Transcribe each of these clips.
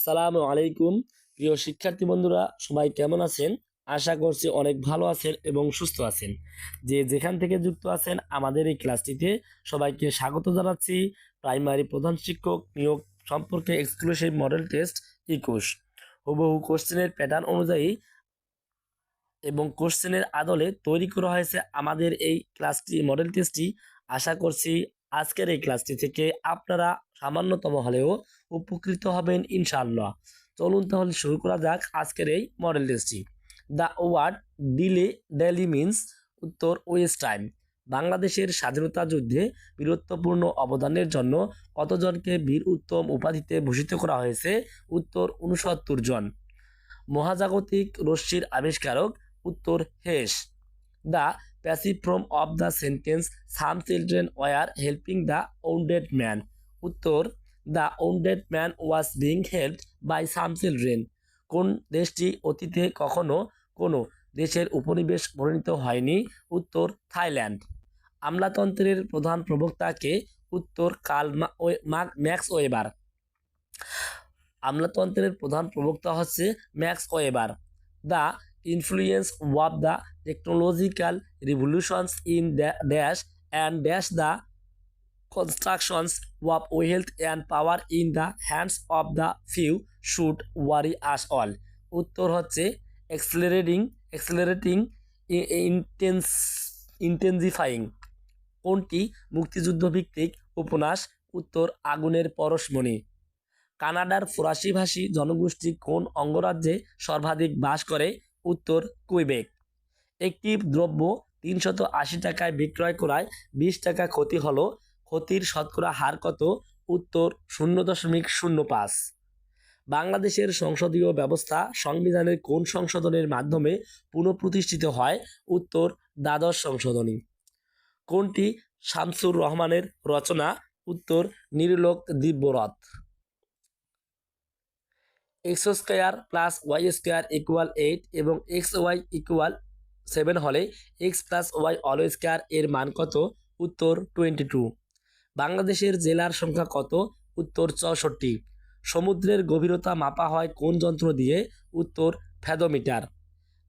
আসসালামু আলাইকুম। প্রিয় শিক্ষার্থী বন্ধুরা, সবাই কেমন আছেন? আশা করছি অনেক ভালো আছেন এবং সুস্থ আছেন। যে যেখান থেকে যুক্ত আছেন আমাদের এই ক্লাসটিতে সবাইকে স্বাগত জানাচ্ছি। প্রাইমারি প্রধান শিক্ষক নিয়োগ সম্পর্কে এক্সক্লুসিভ মডেল টেস্ট 21 হুবহু কোশ্চেনের প্যাটার্ন অনুযায়ী এবং কোশ্চেনের আদলে তৈরি করা হয়েছে আমাদের এই ক্লাসটি, মডেল টেস্টটি। আশা করছি আজকের এই ক্লাসটি থেকে আপনারা সামান্যতম হলেও উপকৃত হবেন ইনশাআল্লাহ। চলুন তাহলে শুরু করা যাক আজকের এই মডেল টেস্টটি। দ্য ওয়ার্ড ডেলি মিন্স উত্তর ওয়েস্ট টাইম। বাংলাদেশের স্বাধীনতা যুদ্ধে বীরত্বপূর্ণ অবদানের জন্য কতজনকে বীর উত্তম উপাধিতে ভূষিত করা হয়েছে? উত্তর 69 জন। মহাজাগতিক রশ্মির আবিষ্কারক? উত্তর Hess. The passive form of the sentence some children were helping the wounded man? উত্তর the wounded man was being helped by some children. কোন দেশটি অতীতে কখনো কোনো দেশের উপনিবেশ পরিণত হয়নি? উত্তর থাইল্যান্ড। আমলাতন্ত্রের প্রধান প্রবক্তাকে? উত্তর ম্যাক্স ওয়েবার। আমলাতন্ত্রের প্রধান প্রবক্তা হচ্ছে Max Weber. The influence of the technological revolutions in dash and dash the constructions of wealth and power in the hands of the few should worry us all. উত্তর হচ্ছে এক্সেলারেটিং ইন্টেন্সিফাইং। কোনটি মুক্তিযুদ্ধ ভিত্তিক উপন্যাস? উত্তর আগুনের পরশমণি। কানাডার ফরাসিভাষী জনগোষ্ঠী কোন অঙ্গরাজ্যে সর্বাধিক বাস করে? উত্তর কুইবেক। একটি দ্রব্য 380 টাকায় বিক্রয় করায় 20 টাকা ক্ষতি হলো, ক্ষতির শতকরা হার কত? উত্তর 0.05। বাংলাদেশের সংসদীয় ব্যবস্থা সংবিধানের কোন সংশোধনের মাধ্যমে পুনঃপ্রতিষ্ঠিত হয়? উত্তর দ্বাদশ সংশোধনী। কোনটি শামসুর রহমানের রচনা? উত্তর Nirlok Dibyaroth. X square plus y square equal 8 এবং এক্স ওয়াই ইকুয়াল 7 হলে x plus y all square এর মান কত? উত্তর 22। বাংলাদেশের জেলার সংখ্যা কত? উত্তর 64। সমুদ্রের গভীরতা মাপা হয় কোন যন্ত্র দিয়ে? উত্তর ফ্যাদোমিটার।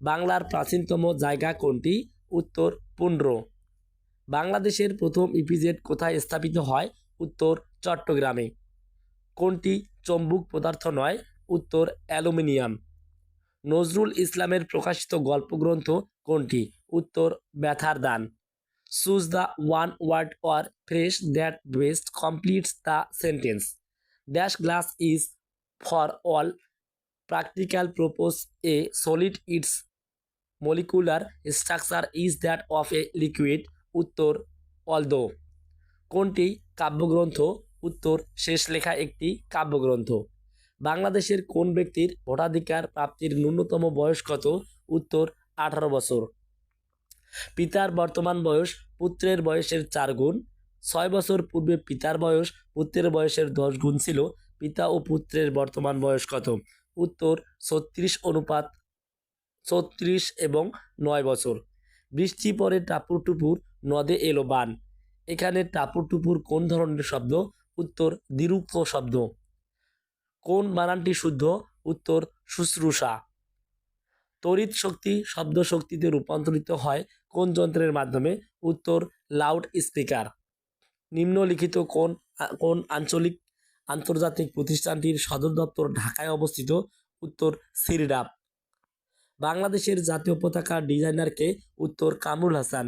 বাংলার প্রাচীনতম জায়গা কোনটি? উত্তর পুন্ড্র। বাংলাদেশের প্রথম ইপিজেড কোথায় স্থাপিত হয়? উত্তর চট্টগ্রামে। কোনটি চৌম্বক পদার্থ নয়? উত্তর অ্যালুমিনিয়াম। নজরুল ইসলামের প্রকাশিত গল্পগ্রন্থ কোনটি? উত্তর ব্যথার দান। Choose the one word or phrase that best completes the sentence. Dash glass is for all practical purpose a solid, its molecular structure is that of a liquid. উত্তর অলদো। কোনটি কাব্যগ্রন্থ? উত্তর শেষ লেখা একটি কাব্যগ্রন্থ। বাংলাদেশের কোন ব্যক্তির ভোটাধিকার প্রাপ্তির ন্যূনতম বয়স কত? উত্তর 18 বছর। পিতার বর্তমান বয়স পুত্রের বয়সের 4 গুণ। 6 বছর পূর্বে পিতার বয়স পুত্রের বয়সের 10 গুণ ছিল। পিতা ও পুত্রের বর্তমান বয়স কত? উত্তর 36 এবং 9 বছর। বৃষ্টি পরে টাপুর টুপুর নদে এলো বান। এখানে টাপুর টুপুর কোন ধরনের শব্দ? উত্তর দ্বিরূপ শব্দ। কোন বানানটি শুদ্ধ? উত্তর শুশ্রূষা। তড়িৎ শক্তি শব্দ শক্তিতে রূপান্তরিত হয় কোন যন্ত্রের মাধ্যমে? উত্তর লাউড স্পিকার। নিম্নলিখিত কোন আন্তর্জাতিক প্রতিষ্ঠানটির সদর দপ্তর ঢাকায় অবস্থিত? উত্তর সিরডাপ। বাংলাদেশের জাতীয় পতাকার ডিজাইনারকে? উত্তর কামরুল হাসান।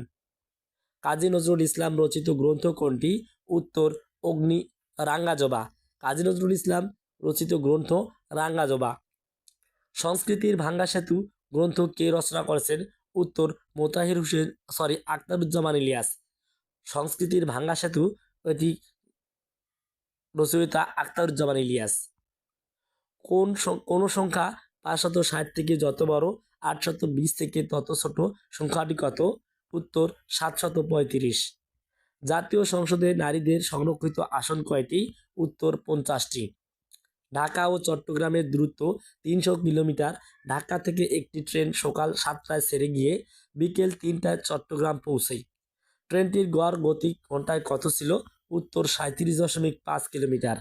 কাজী নজরুল ইসলাম রচিত গ্রন্থ কোনটি? উত্তর রাঙ্গাজবা। কাজী নজরুল ইসলাম রচিত গ্রন্থ রাঙ্গাজবা। সংস্কৃতির ভাঙ্গা সেতু গ্রন্থ কে রচনা করেছেন? উত্তর আখতারুজ্জামান ইলিয়াস। সংস্কৃতির ভাঙ্গা সেতু এটি রচয়িতা আখতারুজ্জামান ইলিয়াস। কোন সংখ্যা 560 থেকে যত বড়, 820 থেকে তত ছোট, সংখ্যাটি কত? উত্তর 735। জাতীয় সংসদে নারীদের সংরক্ষিত আসন কয়টি? উত্তর 50টি। ঢাকা ও চট্টগ্রামের দূরত্ব 300 কিলোমিটার। ঢাকা থেকে একটি ট্রেন সকাল 7টায় ছেড়ে গিয়ে বিকেল 3টায় চট্টগ্রাম পৌঁছায়। ট্রেনটির গড় গতি ঘন্টায় কত ছিল? উত্তর 37.5 কিলোমিটার।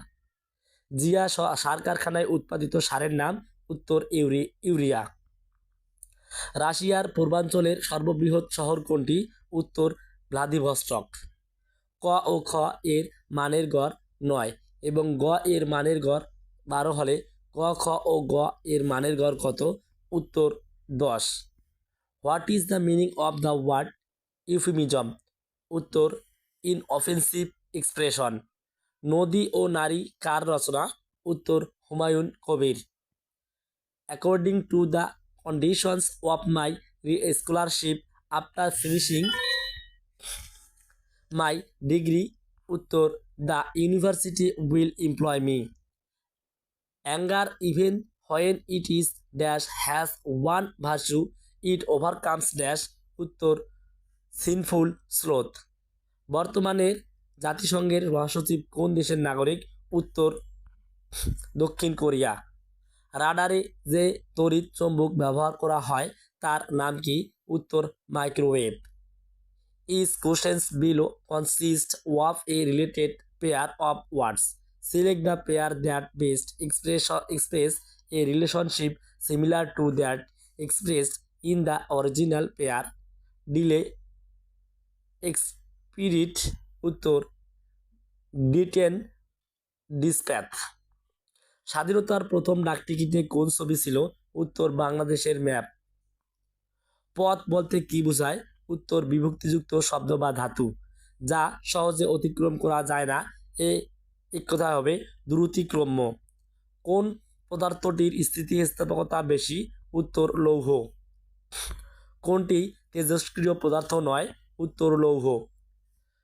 জিয়া সার কারখানায় উৎপাদিত সারের নাম, উত্তর ইউরিয়া। রাশিয়ার পূর্বাঞ্চলের সর্ববৃহৎ শহর কোনটি, উত্তর ভ্লাদিভস্টক। ক ও খ এর মানের গড় 9 এবং গ এর মানের গড় 12 হলে ক, খ ও গ এর মানের গড় কত, উত্তর 10। What is the meaning of the word euphemism, উত্তর ইনঅফেন্সিভ এক্সপ্রেশন। নদী ও নারী কার রচনা, উত্তর Humayun Kabir. According to the conditions of my scholarship after finishing my degree, উত্তর the university will employ me. Anger even when it is dash has one virtue it overcomes dash, উত্তর sinful sloth. বর্তমানের জাতিসংঘের মহাসচিব কোন দেশের নাগরিক, উত্তর দক্ষিণ কোরিয়া। রাডারে যে তড়িৎ চৌম্বক ব্যবহার করা হয় তার নাম কি, উত্তর microwave. Is questions below consist of A related pair of words, select the pair that best express a relationship similar to that expressed in the original pair. delay expedite, উত্তর ডিটেন ডিসপ্যাথ। স্বাধীনতার প্রথম ডাকটিকিটে কোন ছবি ছিল, উত্তর বাংলাদেশের ম্যাপ। পথ বলতে কি বোঝায়, উত্তর বিভক্তিযুক্ত শব্দ বা ধাতু যা সহজে অতিক্রম করা যায় না, এক কথায় হবে দ্রুতিক্রম্য। কোন পদার্থটির স্থিতিস্থাপকতা বেশি, উত্তর লৌহ। কোনটি তেজস্ক্রিয় পদার্থ নয়, উত্তর লৌহ।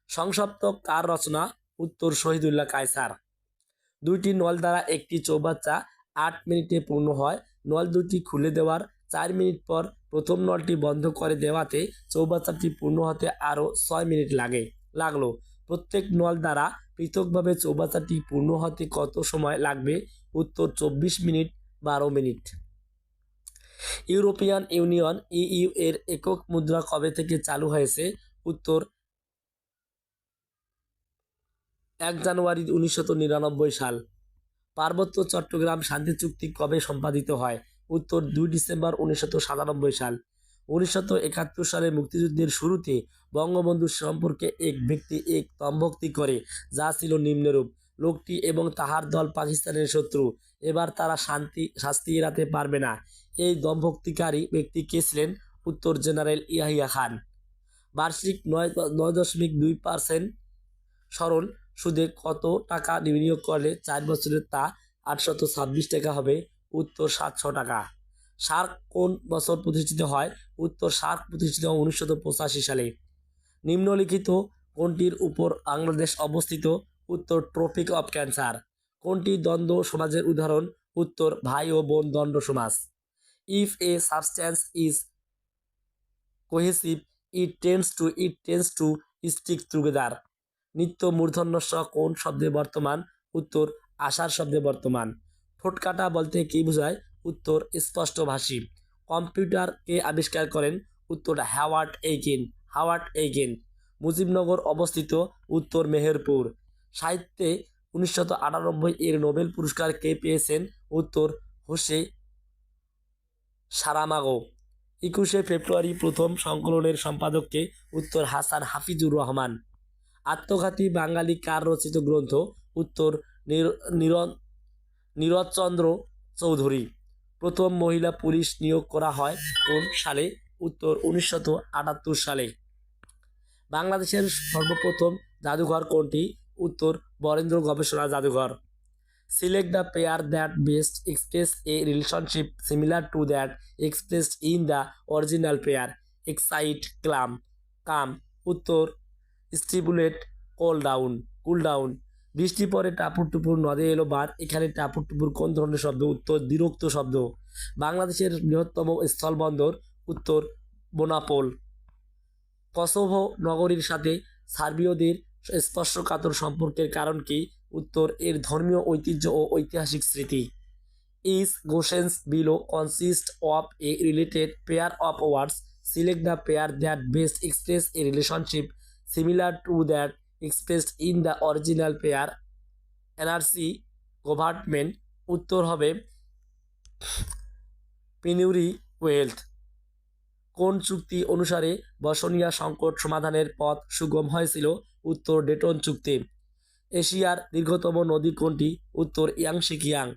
সংসপ্তক কার রচনা, উত্তর শহীদুল্লাহ কায়সার। দুইটি নল দ্বারা একটি চৌবাচ্চা 8 মিনিটে পূর্ণ হয়। নল দুটি খুলে দেওয়ার 4 মিনিট পর প্রথম নলটি বন্ধ করে দেওয়াতে চৌবাচ্চাটি পূর্ণ হতে আরও 6 মিনিট লাগলো। প্রত্যেক নল দ্বারা পৃথকভাবে চৌবাচ্চাটি পূর্ণ হতে কত সময় লাগবে, উত্তর 24 minute 12 minute. European union EU এর একক মুদ্রা কবে থেকে চালু হয়েছে, উত্তর 1 জানুয়ারি 1999 সাল। পার্বত্য চট্টগ্রাম শান্তি চুক্তি কবে সম্পাদিত হয়, উত্তর 2 ডিসেম্বর 1997 সাল। 1971 সালে মুক্তিযুদ্ধের শুরুতে বঙ্গবন্ধু সম্পর্কে এক ব্যক্তি এক দম্ভোক্তি করে যা ছিল নিম্নরূপ: লোকটি এবং তাহার দল পাকিস্তানের শত্রু, এবার তারা শাস্তি এড়াতে পারবে না। এই দম্ভোক্তিকারী ব্যক্তি কে ছিলেন, উত্তর জেনারেল ইয়াহিয়া খান। বার্ষিক 9.2% সরল সুদে কত টাকা বিনিয়োগ করলে 4 বছরে তা 826 টাকা হবে, উত্তর 700 টাকা। সার্ক কোন বছর প্রতিষ্ঠিত হয়, উত্তর সার্ক প্রতিষ্ঠিত 1985 সালে। নিম্নলিখিত কোনটির উপর বাংলাদেশ অবস্থিত, উত্তর ট্রপিক অফ ক্যান্সার। কোনটি দ্বন্দ্ব সমাজের উদাহরণ, উত্তর ভাই ও বোন দ্বন্দ্ব সমাজ। If A substance is cohesive it tends to stick together. নিত্য মূর্ধন্য স কোন শব্দে বর্তমান, উত্তর আশার শব্দে বর্তমান। ঠোঁটকাটা বলতে কি বোঝায়, উত্তর স্পষ্টভাষী। কম্পিউটার কে আবিষ্কার করেন, উত্তর হাওয়ার্ড এইগেন। মুজিবনগর অবস্থিত, উত্তর মেহেরপুর। সাহিত্যে 1998 এর নোবেল পুরস্কার কে পেয়েছেন, উত্তর হোসে সারামাগো। 21শে ফেব্রুয়ারি প্রথম সংকলনের সম্পাদককে, উত্তর হাসান হাফিজুর রহমান। আত্মঘাতী বাঙালি কার রচিত গ্রন্থ, উত্তর নীরদচন্দ্র চৌধুরী। প্রথম মহিলা পুলিশ নিয়োগ করা হয় কোন সালে, উত্তর 1978 সালে। বাংলাদেশের সর্বপ্রথম জাদুঘর কোনটি, উত্তর Barendra Gobeshona Jadughar. Select the pair that best express a relationship similar to that expressed in the original pair. Excite calm, উত্তর স্টিপুলেট কুল ডাউন। বৃষ্টি পরে টাপুর টুপুর নদে এলো বার, এখানে টাপুর টুপুর কোন ধরনের শব্দ, উত্তর দ্বিরুক্ত শব্দ। বাংলাদেশের বৃহত্তম স্থলবন্দর, উত্তর বোনাপোল। কসোভো নগরীর সাথে সার্বীয়দের স্পর্শকাতর সম্পর্কের কারণ কি, উত্তর এর ধর্মীয় ঐতিহ্য ও ঐতিহাসিক স্মৃতি। Is questions below consist of A related pair of words, select the pair that best express a relationship similar to that expressed in the original pair। NRC government? উত্তর হবে পিনিউরি ওয়েলথ। কোন চুক্তি অনুসারে বসনিয়া সংকট সমাধানের পথ সুগম হয়েছিল? উত্তর ডেটন চুক্তি। এশিয়ার দীর্ঘতম নদী কোনটি? উত্তর Yangtze Kiang.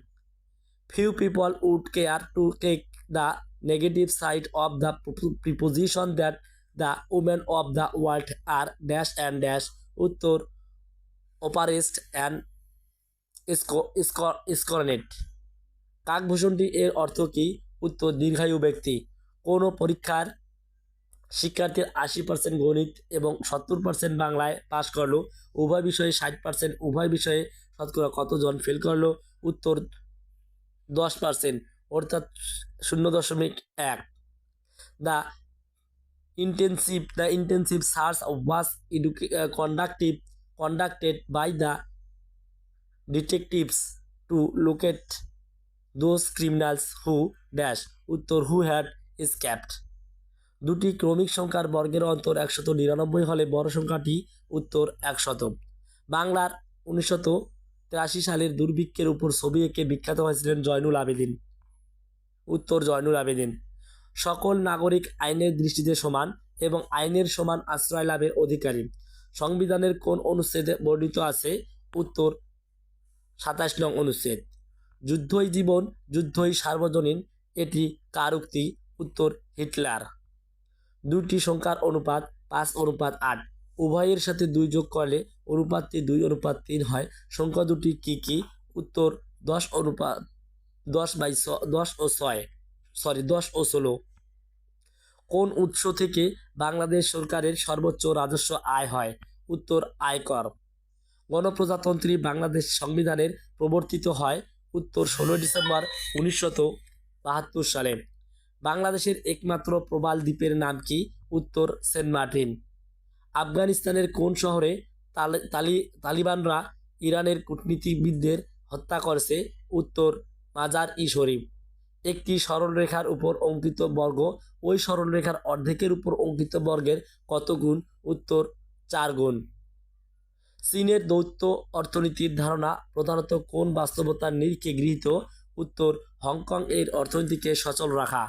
Few people would care to take the negative side of the preposition that the women of the world are dash and dash. উত্তর অপারেস্ট অ্যান্ড স্করনেট। কাকভূষণটি এর অর্থ কী? উত্তর দীর্ঘায়ু ব্যক্তি। কোনো পরীক্ষার শিক্ষার্থীর 80% গণিত এবং 70% বাংলায় পাশ করলো, উভয় বিষয়ে 60%, উভয় বিষয়ে শতকরা কতজন ফেল করলো? উত্তর 10%, অর্থাৎ 0.1। The intensive search was conducted by the detectives to locate those criminals who dash। উত্তর who had escaped। দুটি ক্রমিক সংখ্যার বর্গের অন্তর 199 হলে বড় সংখ্যাটি? উত্তর 100। বাংলার 1983 সালের দুর্ভিক্ষের উপর ছবি এঁকে বিখ্যাত হয়েছিলেন জয়নুল আবেদিন। উত্তর জয়নুল আবেদিন। সকল নাগরিক আইনের দৃষ্টিতে সমান এবং আইনের সমান আশ্রয় লাভের অধিকারী সংবিধানের কোন অনুচ্ছেদে বর্ণিত আছে? উত্তর 27 নং অনুচ্ছেদ। যুদ্ধই জীবন, যুদ্ধই সার্বজনীন, এটি কার উক্তি? উত্তর হিটলার। দুটি সংখ্যার অনুপাত 5:8, উভয়ের সাথে 2 যোগ করলে অনুপাতটি 2:3 হয়। সংখ্যা দুটি কি কি? উত্তর 10 ও 16। কোন উৎস থেকে বাংলাদেশ সরকারের সর্বোচ্চ রাজস্ব আয় হয়? উত্তর আয়কর। গণপ্রজাতন্ত্রী বাংলাদেশ সংবিধানের প্রবর্তিত হয়? উত্তর 16 ডিসেম্বর 1972 সালে। বাংলাদেশের একমাত্র প্রবাল দ্বীপের নাম কি? উত্তর সেন্ট মার্টিন। আফগানিস্তানের কোন শহরে তালিবানরা ইরানের কূটনীতিবিদদের হত্যা করেছে? উত্তর মাজার-ই শরীফ। একটি সরলরেখার উপর অঙ্কিত বর্গ ওই সরলরেখার অর্ধেকের উপর অঙ্কিত বর্গের কত গুণ? উত্তর 4 গুণ। চীনের দ্বৈত অর্থনীতির ধারণা প্রধানত কোন বাস্তবতার নিরিখে গৃহীত? উত্তর হংকং এর অর্থনীতিকে সচল রাখা।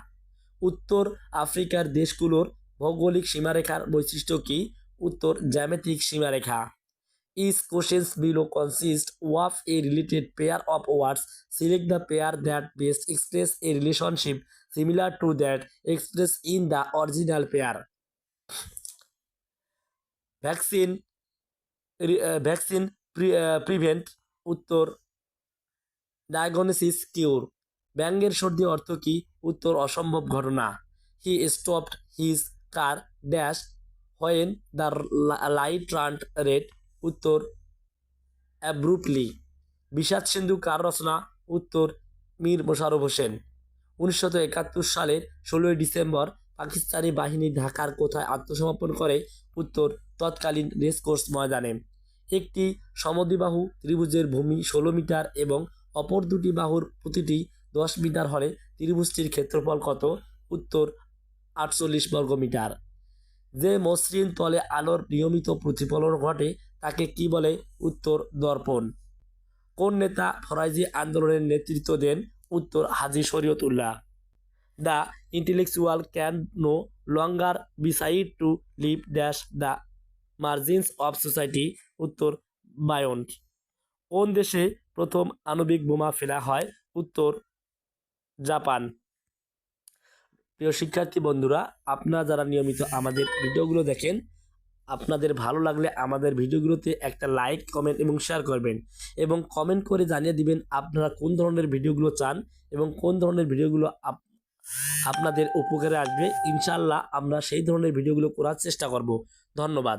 উত্তর আফ্রিকার দেশগুলোর ভৌগোলিক সীমারেখার বৈশিষ্ট্য কী? উত্তর জ্যামিতিক সীমারেখা। Each questions below consist of a related pair of words. Select the pair that best express a relationship similar to that expressed in the original pair. Vaccine prevent। উত্তর ডায়াগনোসিস কিউর। ব্যাঙের সর্দি অর্থ কী? উত্তর অসম্ভব ঘটনা। He stopped his car dash when the light turned red. উত্তর অ্যাব্রুপ্টলি। বিষাদ সিন্ধু কার রচনা? উত্তর মীর মোশাররফ হোসেন। 1971 সালের 16 ডিসেম্বর পাকিস্তানি বাহিনী ঢাকার কোথায় আত্মসমর্পণ করে? উত্তর তৎকালীন রেসকোর্স ময়দানে। একটি সমদ্বিবাহু ত্রিভুজের ভূমি 16 মিটার এবং অপর দুটি বাহুর প্রতিটি 10 মিটার হলে ত্রিভুজটির ক্ষেত্রফল কত? উত্তর 48 বর্গমিটার। যে মসৃণ তলে আলোর নিয়মিত প্রতিফলন ঘটে তাকে কি বলে? উত্তর দর্পণ। কোন নেতা ফরাজি আন্দোলনের নেতৃত্ব দেন? উত্তর Haji Shariatullah. The intellectual can no longer decide to live dash the margins of society. উত্তর বায়ন্ট। কোন দেশে প্রথম আণবিক বোমা ফেলা হয়? উত্তর জাপান। প্রিয় শিক্ষার্থী বন্ধুরা, আপনারা যারা নিয়মিত আমাদের ভিডিওগুলো দেখেন, আপনাদের ভালো লাগলে আমাদের ভিডিওগুলোতে একটা লাইক, কমেন্ট এবং শেয়ার করবেন এবং কমেন্ট করে জানিয়ে দিবেন আপনারা কোন ধরনের ভিডিওগুলো চান এবং কোন ধরনের ভিডিওগুলো আপনাদের উপকারে আসবে। ইনশাআল্লাহ আমরা সেই ধরনের ভিডিওগুলো করার চেষ্টা করব। ধন্যবাদ।